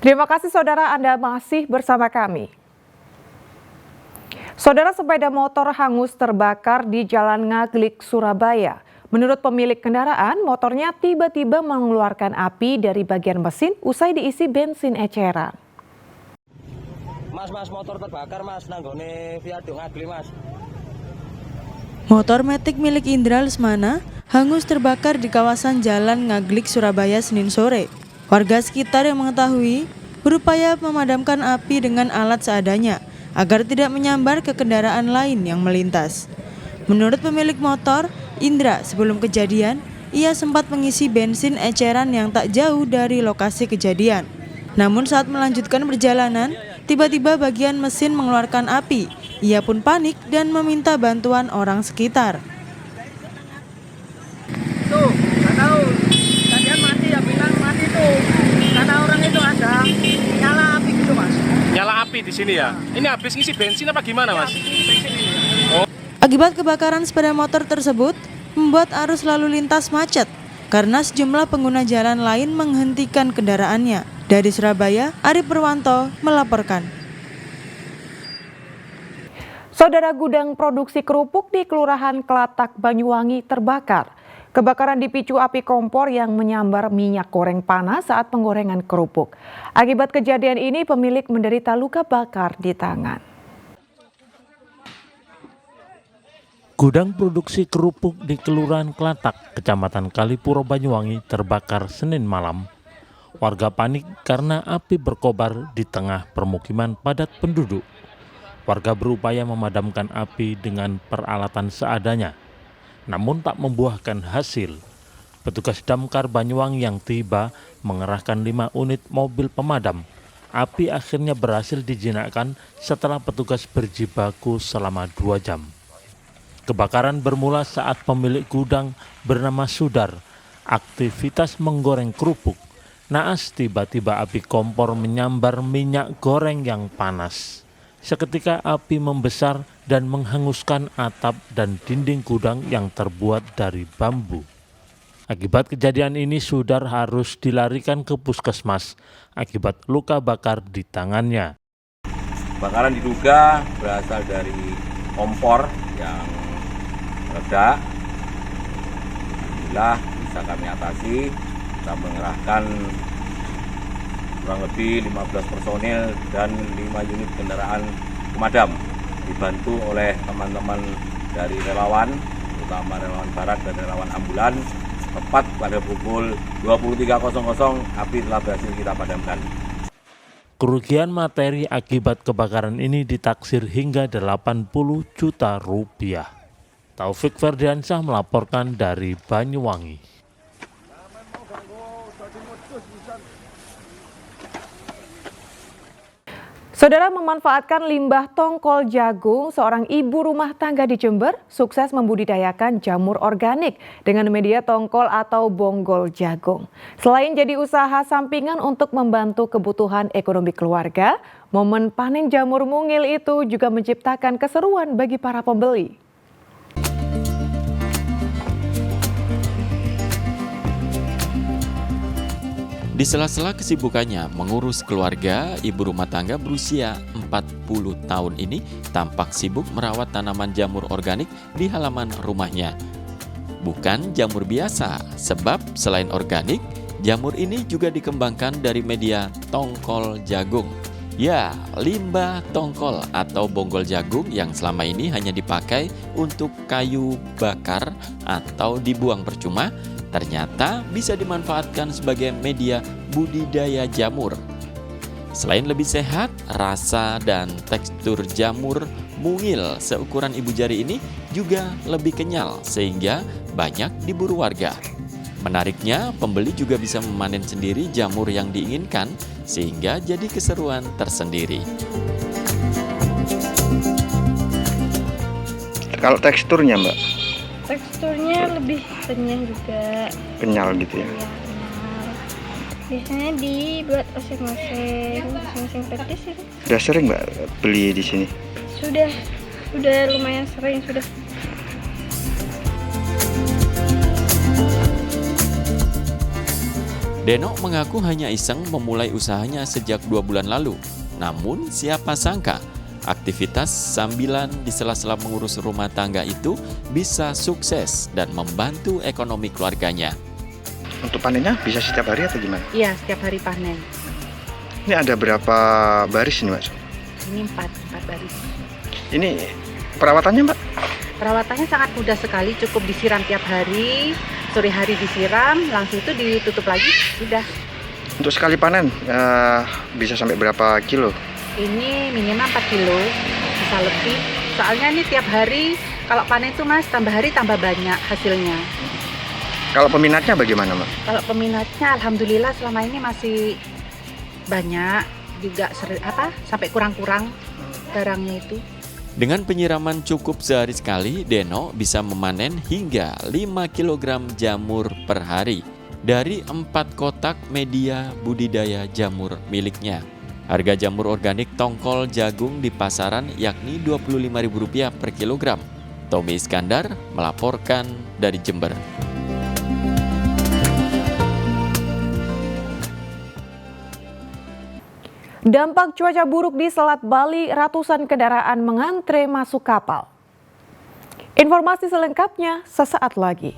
Terima kasih saudara, Anda masih bersama kami. Saudara, sepeda motor hangus terbakar di Jalan Ngaglik, Surabaya. Menurut pemilik kendaraan, motornya tiba-tiba mengeluarkan api dari bagian mesin usai diisi bensin eceran. Mas, motor terbakar mas, nanggone viaduk Ngaglik mas. Motor metik milik Indra Lesmana hangus terbakar di kawasan Jalan Ngaglik, Surabaya, Senin sore. Warga sekitar yang mengetahui berupaya memadamkan api dengan alat seadanya agar tidak menyambar ke kendaraan lain yang melintas. Menurut pemilik motor, Indra, sebelum kejadian, ia sempat mengisi bensin eceran yang tak jauh dari lokasi kejadian. Namun saat melanjutkan perjalanan, tiba-tiba bagian mesin mengeluarkan api. Ia pun panik dan meminta bantuan orang sekitar. Tuh, nggak tahu. Tadian mati ya, bilang mati tuh. Karena orang itu ada nyala api gitu mas. Nyala api di sini ya? Ini habis ngisi bensin apa gimana mas? Akibat kebakaran sepeda motor tersebut, membuat arus lalu lintas macet karena sejumlah pengguna jalan lain menghentikan kendaraannya. Dari Surabaya, Arif Purwanto melaporkan. Saudara, gudang produksi kerupuk di Kelurahan Klatak, Banyuwangi terbakar. Kebakaran dipicu api kompor yang menyambar minyak goreng panas saat penggorengan kerupuk. Akibat kejadian ini, pemilik menderita luka bakar di tangan. Gudang produksi kerupuk di Kelurahan Klatak, Kecamatan Kalipuro, Banyuwangi terbakar Senin malam. Warga panik karena api berkobar di tengah permukiman padat penduduk. Warga berupaya memadamkan api dengan peralatan seadanya, namun tak membuahkan hasil. Petugas damkar Banyuwangi yang tiba mengerahkan 5 unit mobil pemadam. Api akhirnya berhasil dijinakkan setelah petugas berjibaku selama 2 jam. Kebakaran bermula saat pemilik gudang bernama Sudar aktivitas menggoreng kerupuk. Naas tiba-tiba api kompor menyambar minyak goreng yang panas. Seketika api membesar dan menghanguskan atap dan dinding gudang yang terbuat dari bambu. Akibat kejadian ini, Sudar harus dilarikan ke puskesmas akibat luka bakar di tangannya. Kebakaran diduga berasal dari kompor yang meledak. Alhamdulillah bisa kami atasi. Kita mengerahkan kurang lebih 15 personil dan 5 unit kendaraan pemadam, dibantu oleh teman-teman dari relawan, terutama relawan barat dan relawan ambulan. Tepat pada pukul 23.00 api telah berhasil kita padamkan. Kerugian materi akibat kebakaran ini ditaksir hingga 80 juta rupiah. Taufik Ferdiansyah melaporkan dari Banyuwangi. Saudara, memanfaatkan limbah tongkol jagung, seorang ibu rumah tangga di Jember sukses membudidayakan jamur organik dengan media tongkol atau bonggol jagung. Selain jadi usaha sampingan untuk membantu kebutuhan ekonomi keluarga, momen panen jamur mungil itu juga menciptakan keseruan bagi para pembeli. Di sela-sela kesibukannya mengurus keluarga, ibu rumah tangga berusia 40 tahun ini tampak sibuk merawat tanaman jamur organik di halaman rumahnya. Bukan jamur biasa, sebab selain organik, jamur ini juga dikembangkan dari media tongkol jagung. Ya, limbah tongkol atau bonggol jagung yang selama ini hanya dipakai untuk kayu bakar atau dibuang percuma, ternyata bisa dimanfaatkan sebagai media budidaya jamur. Selain lebih sehat, rasa dan tekstur jamur mungil seukuran ibu jari ini juga lebih kenyal sehingga banyak diburu warga. Menariknya, pembeli juga bisa memanen sendiri jamur yang diinginkan sehingga jadi keseruan tersendiri. Kalau teksturnya Mbak? Teksturnya lebih kenyal juga. Kenyal gitu ya? Iya, kenyal. Biasanya dibuat oseng-oseng petis itu. Sudah sering Mbak beli di sini? Sudah lumayan sering sudah. Deno mengaku hanya iseng memulai usahanya sejak 2 bulan lalu. Namun siapa sangka aktivitas sambilan di sela-sela mengurus rumah tangga itu bisa sukses dan membantu ekonomi keluarganya. Untuk panennya bisa setiap hari atau gimana? Iya, setiap hari panen. Ini ada berapa baris ini, Mbak? Ini 4 baris. Ini perawatannya, Mbak? Perawatannya sangat mudah sekali, cukup disiram tiap hari, sore hari disiram, langsung itu ditutup lagi, sudah. Untuk sekali panen bisa sampai berapa kilo? Ini minimal 4 kilo, bisa lebih. Soalnya ini tiap hari, kalau panen itu Mas, tambah hari tambah banyak hasilnya. Kalau peminatnya bagaimana, Mbak? Kalau peminatnya alhamdulillah selama ini masih banyak, juga sampai kurang-kurang barangnya itu. Dengan penyiraman cukup sehari sekali, Deno bisa memanen hingga 5 kg jamur per hari dari 4 kotak media budidaya jamur miliknya. Harga jamur organik tongkol jagung di pasaran yakni Rp25.000 per kilogram. Tommy Iskandar melaporkan dari Jember. Dampak cuaca buruk di Selat Bali, ratusan kendaraan mengantre masuk kapal. Informasi selengkapnya sesaat lagi.